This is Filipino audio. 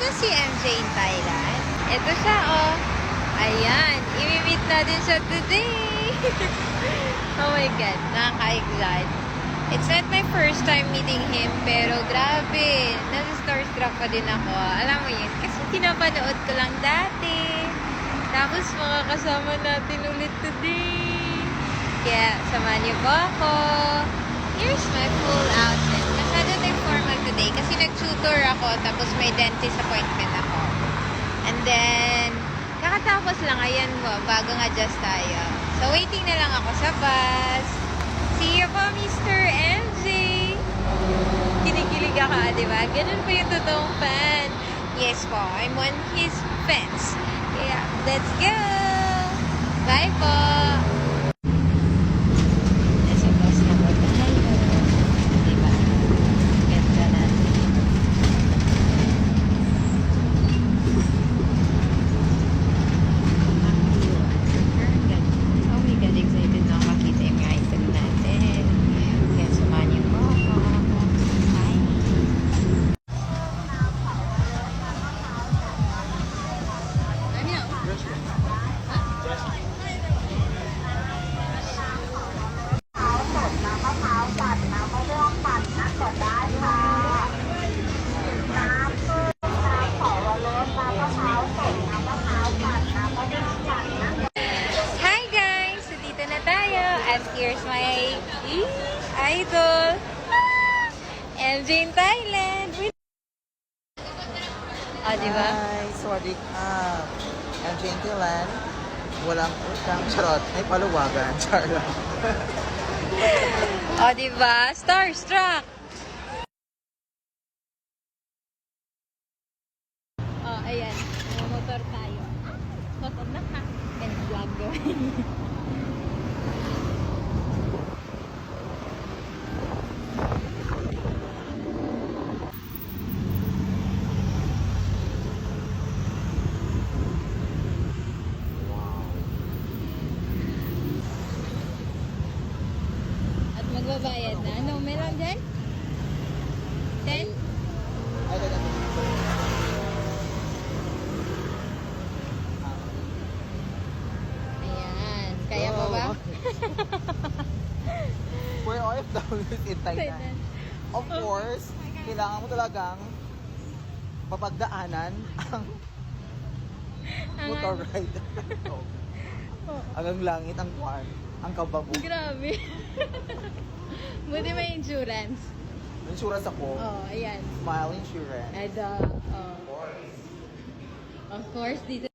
na si MJ in Thailand. Ito siya, oh. Ayan. I-meet natin siya today. Oh my God. Nakaka-excite. It's not my first time meeting him, pero grabe. Nasa-starstruck pa din ako. Alam mo yun, kasi pinapanood ko lang dati. Tapos makakasama natin ulit today. Kaya, samahan niyo po ako. Here's my full outfit. Masyado tayong formal today kasi nag-tutor ako tapos may dentist appointment ako. And then, kakatapos lang, ayan mo, bagong adjust tayo. So, waiting na lang ako sa bus. See you po, Mr. MJ! Kinikilig ako, di ba? Ganun po yung totoong fan. Yes po, I'm one his fans. Yeah, let's go! Bye po! Nasa bus na po tayo. Diba? Ganda natin. Oh my God, excited na ako makita yung item natin. Kaya samahan niyo po ako. Bye! Hi guys! So dito na tayo. And here's my idol. MJ in Thailand. Oh, diba? Hi! Swadik MJ in Thailand. Walang utang. Charot. May paluwagan. Charot. Oh, diba? Starstruck! Oh, ayan. May motor tayo. Motor na ka. And vlog gawin. At magbabayad na. Ano, meron dyan? 10? Ay, Ayan. Kaya mo ba? For OFWs in Thailand. Of course, kailangan mo talagang mapagdaanan ang motor ride. Hanggang langit ang kwan, ang kababo. Grabe. Buti may insurance. Insurance ako. Oh, ayan. Smile insurance. And, Of course. of course, dito